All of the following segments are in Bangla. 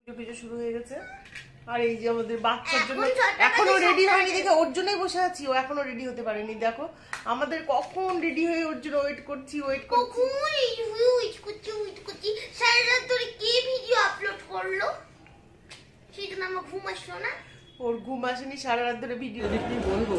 পুজো শুরু হয়ে গেছে। আর এই যে আমাদের বাচ্চার জন্য এখনো রেডি হয়নি দেখে ওর জন্যই বসে আছি, ও এখনো রেডি হতে পারেনি। দেখো আমাদের কখন রেডি হয়ে ওর জন্য ওয়েট করছি। সারা রাত ধরে কে ভিডিও আপলোড করলো, সেই জন্য আমার ঘুম আসলো না। ওর ঘুম আসেনি, সারা রাত ধরে ভিডিও দেখি বলবো।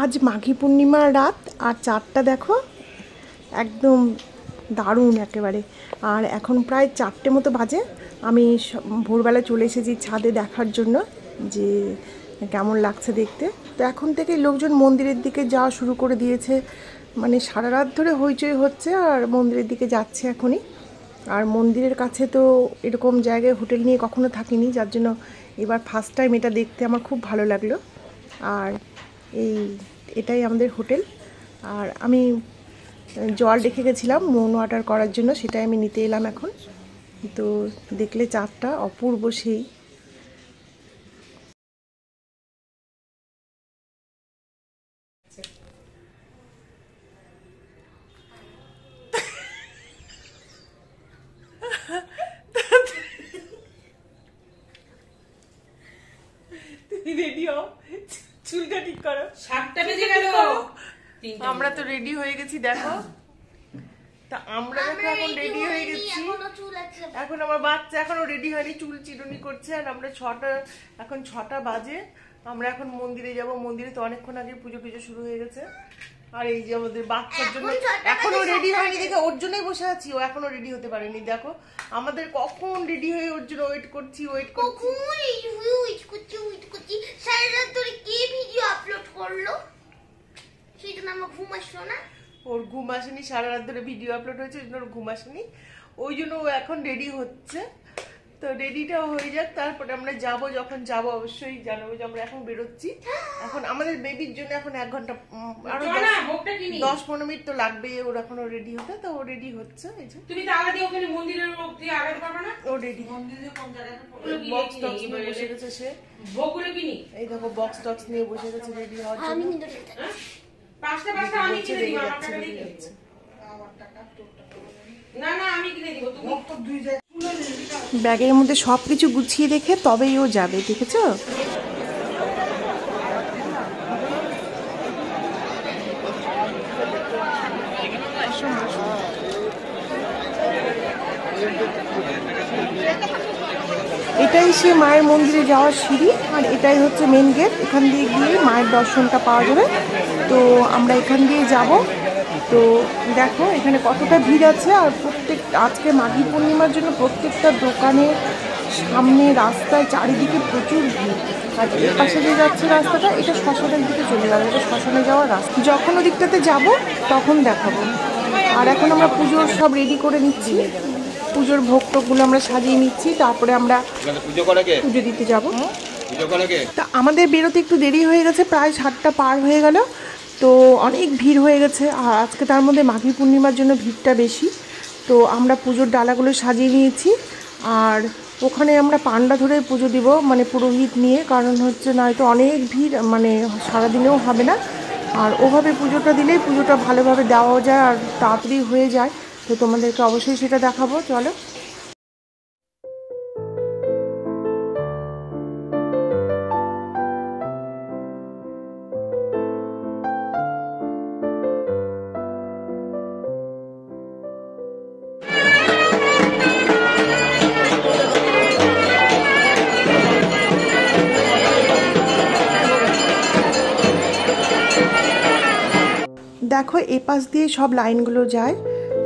আজ মাঘী পূর্ণিমার রাত, আর চাঁদটা দেখো একদম দারুণ একেবারে। আর এখন প্রায় 4টে মতো বাজে। আমি ভোরবেলা চলে এসেছি ছাদে দেখার জন্য যে কেমন লাগছে দেখতে। তো এখন থেকেই লোকজন মন্দিরের দিকে যাওয়া শুরু করে দিয়েছে, মানে সারা রাত ধরে হইচই হচ্ছে আর মন্দিরের দিকে যাচ্ছে এখনই। আর মন্দিরের কাছে তো এরকম জায়গায় হোটেল নিয়ে কখনো থাকিনি, যার জন্য এবার ফার্স্ট টাইম এটা দেখতে আমার খুব ভালো লাগলো। আর এটাই আমাদের হোটেল। আর আমি জল রেখে গেছিলাম মন ওয়াটার করার জন্য, সেটাই আমি নিতে এলাম এখন। তো দেখলে চাঁদটা অপূর্ব সেই। রেডি হও, চুলটা ঠিক করো। 7টা বেজে গেল, আমরা তো রেডি হয়ে গেছি দেখো। তা আমরা এখন রেডি হয়ে গেছি। এখন আমার বাচ্চা এখনো রেডি হয়নি, চুল চিরুনি করছে। আর আমরা এখন 6টা বাজে। আমরা এখন মন্দিরে যাব। মন্দিরে তো অনেকক্ষণ আগে পুজো শুরু হয়ে গেছে। আর এই যে আমাদের বাচ্চার জন্য এখনো রেডি হয়নি দেখে ওর জন্যই বসে আছি, ও এখনো রেডি হতে পারেনি। দেখো আমাদের কখন রেডি হয়ে ওর জন্য ওয়েট করছি। সারা রাত ধরে কে ভিডিও আপলোড করলো, সেই জন্য আমার ঘুম আসলো না। ওর ঘুম আসেনি, সারা রাত ধরে ভিডিও আপলোড হয়েছে, ওই জন্য ওর ঘুম আসেনি। ওই জন্য ও এখন রেডি হচ্ছে। তো রেডিটা হয়ে যাক, তারপরে আমরা যাব। যখন যাব অবশ্যই জানাবো যে আমরা এখন বেরোচ্ছি। এখন আমাদের বেবির জন্য এখন 1 ঘন্টা আরো 10-15 মিনিট তো লাগবে ওর এখনো রেডি হতে। তো ও রেডি হচ্ছে। এই যে তুমি তালা দিয়ে ওখানে মন্দিরের মধ্যে আগাতে পারবে না? ও রেডি। মন্দিরে কোন জায়গায় বক্স টক্স নিয়ে বসে গেছে সে। ভোগগুলো কিনি। এই দেখো বক্স টক্স নিয়ে বসে গেছে রেডি হওয়ার জন্য। আমি কিন্তু পাঁচটা আমি কিনে দিব, আমার টাকা দিয়ে কিনে দিব। না আমি কিনে দিব, তুমি তো দুই জায়গা। ব্যাগের মধ্যে সবকিছু গুছিয়ে রেখে তবেই ও যাবে, দেখেছো? এটাই সে মায়ের মন্দিরে যাওয়ার সিঁড়ি, আর এটাই হচ্ছে মেন গেট। এখান দিয়ে গিয়ে মায়ের দর্শনটা পাওয়া যাবে। তো আমরা এখান দিয়ে যাব। তো দেখো এখানে কতটা ভিড় আছে। আর আজকে মাঘী পূর্ণিমার জন্য প্রত্যেকটা দোকানের সামনে, রাস্তায়, চারিদিকে প্রচুর ভিড়। আর এর পাশে যে যাচ্ছে রাস্তাটা, এটা শ্মশানের দিকে চলে যাবে। এটা শ্মশানে যাওয়ার রাস্তা। যখন ওদিকটাতে যাব তখন দেখাবো। আর এখন আমরা পুজোর সব রেডি করে নিচ্ছি। পুজোর ভোগ টোকগুলো আমরা সাজিয়ে নিচ্ছি, তারপরে আমরা পুজো দিতে যাব। তা আমাদের বেরোতে একটু দেরি হয়ে গেছে, প্রায় 7টা পার হয়ে গেল। তো অনেক ভিড় হয়ে গেছে। আর আজকে তার মধ্যে মাঘী পূর্ণিমার জন্য ভিড়টা বেশি। তো আমরা পুজোর ডালাগুলো সাজিয়ে নিয়েছি। আর ওখানে আমরা পান্ডা ধরে পুজো দিব, মানে পুরোহিত নিয়ে। কারণ হচ্ছে নয়তো অনেক ভিড়, মানে সারাদিনেও হবে না। আর ওভাবে পুজোটা দিলেই পুজোটা ভালোভাবে দেওয়াও যায় আর তাড়াতাড়ি হয়ে যায়। তো তোমাদেরকে অবশ্যই সেটা দেখাবো, চলো। দেখো এ পাশ দিয়ে সব লাইনগুলো যায়,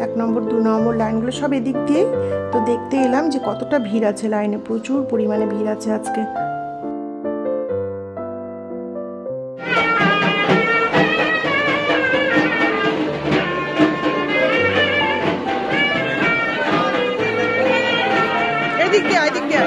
1 নম্বর 2 নম্বর লাইনগুলো সব এদিক দিয়ে। তো দেখতে এলাম যে কতটা ভিড় আছে লাইনে, প্রচুর পরিমাণে ভিড় আছে আজকে। এদিক দিয়ে এদিক দিয়ে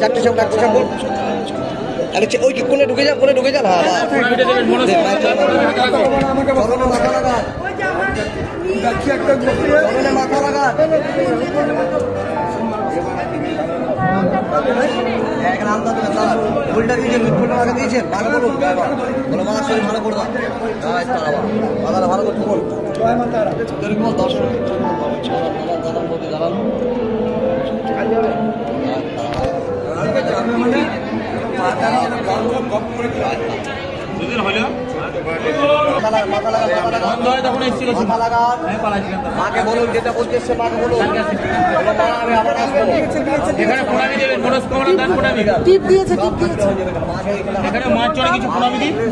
চারটে সব ডাকতে সব আরে ওই কোনে ঢুকে যা মাথা লাগা ফুলটা দিয়েছেন ফুলটা লাগা দিয়েছেন ভালো করুন বলো মাথা শরীর ভালো করবা মাথাটা ভালো করতে বল দর্শন মাকে বলুন যেটা বলছে মাকে বলুন টিপ দিয়েছে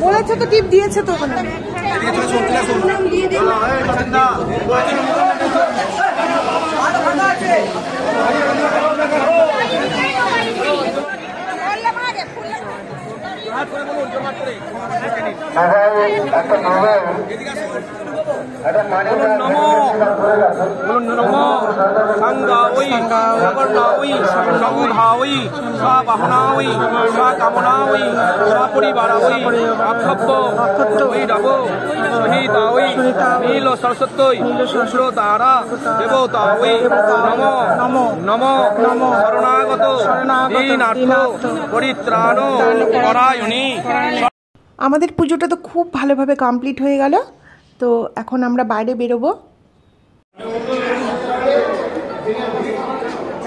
বলেছে তো টিপ দিয়েছে তো ওখানে सरस्वती द्वारा देवता नमो नमो शरणागत परित्राण परायणी। আমাদের পুজোটা তো খুব ভালোভাবে কমপ্লিট হয়ে গেল। তো এখন আমরা বাইরে বেরোবো।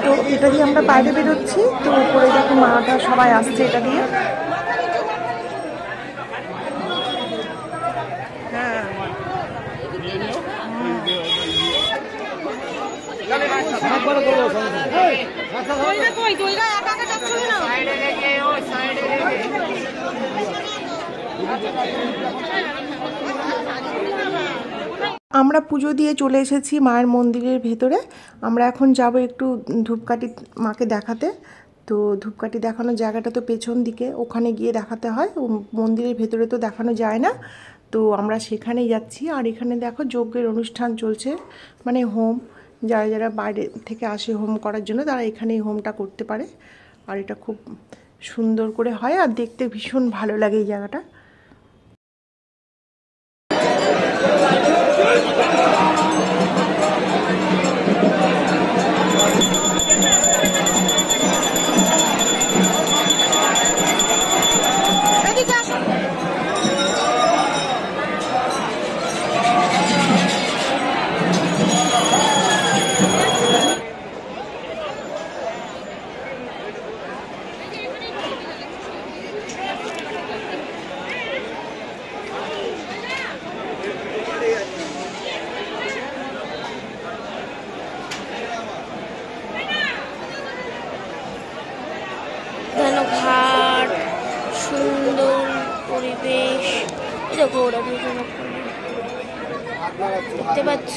তো এটা দিয়ে আমরা বাইরে বেরোচ্ছি। তো উপরে দেখো মাটা সবাই আসছে এটা দিয়ে। আমরা পুজো দিয়ে চলে এসেছি মায়ের মন্দিরের ভেতরে। আমরা এখন যাব একটু ধূপকাঠি মাকে দেখাতে। তো ধূপকাঠি দেখানোর জায়গাটা তো পেছন দিকে, ওখানে গিয়ে দেখাতে হয়, মন্দিরের ভেতরে তো দেখানো যায় না। তো আমরা সেখানেই যাচ্ছি। আর এখানে দেখো যজ্ঞের অনুষ্ঠান চলছে, মানে হোম। যারা যারা বাইরে থেকে আসে হোম করার জন্য তারা এখানেই হোমটা করতে পারে। আর এটা খুব সুন্দর করে হয় আর দেখতে ভীষণ ভালো লাগে এই জায়গাটা। ঘাট, সুন্দর পরিবেশ, দেখো ওরা দেখতে পাচ্ছ।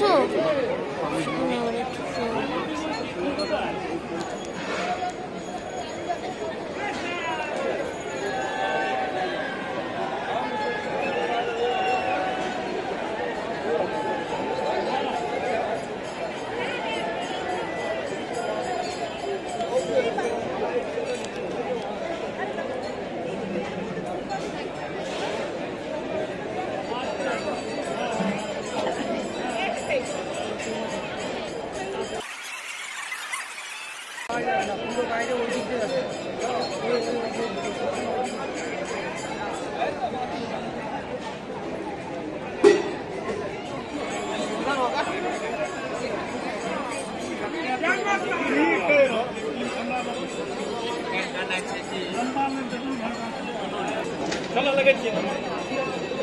चलो लगे छी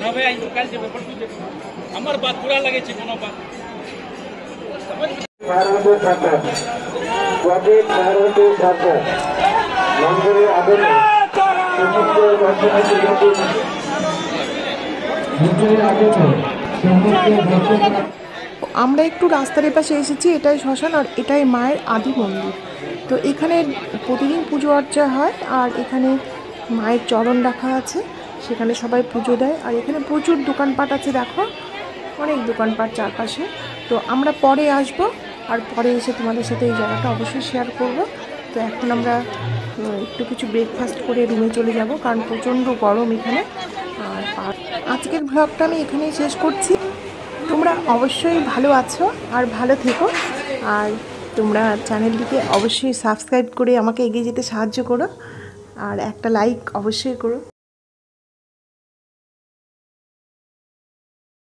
ना भाई आई तो काल जेबे परसू जेबे हमर बात पूरा लगे छी कोनो बात समझ पार्वती ठाकुर स्वामी पार्वती ठाकुर मंदिरे आगमन সমস্ত দর্শনার্থীদের মন্দিরে আগমন সমস্ত দর্শনার্থী। আমরা একটু রাস্তার এপাশে এসেছি, এটাই শ্মশান আর এটাই মায়ের আদি মন্দির। তো এখানে প্রতিদিন পুজো অর্চা হয় আর এখানে মায়ের চরণ রাখা আছে, সেখানে সবাই পুজো দেয়। আর এখানে প্রচুর দোকানপাট আছে, দেখো অনেক দোকানপাট চারপাশে। তো আমরা পরে আসব আর পরে এসে তোমাদের সাথে এই জায়গাটা অবশ্যই শেয়ার করব। তো এখন আমরা একটু কিছু ব্রেকফাস্ট করে রুমে চলে যাব, কারণ প্রচণ্ড গরম এখানে। আর আজকের ব্লগটা আমি এখানেই শেষ করছি। তোমরা অবশ্যই ভালো আছো আর ভালো থেকো, আর তোমরা চ্যানেলটিকে অবশ্যই সাবস্ক্রাইব করে আমাকে এগিয়ে যেতে সাহায্য করো, আর একটা লাইক অবশ্যই করো।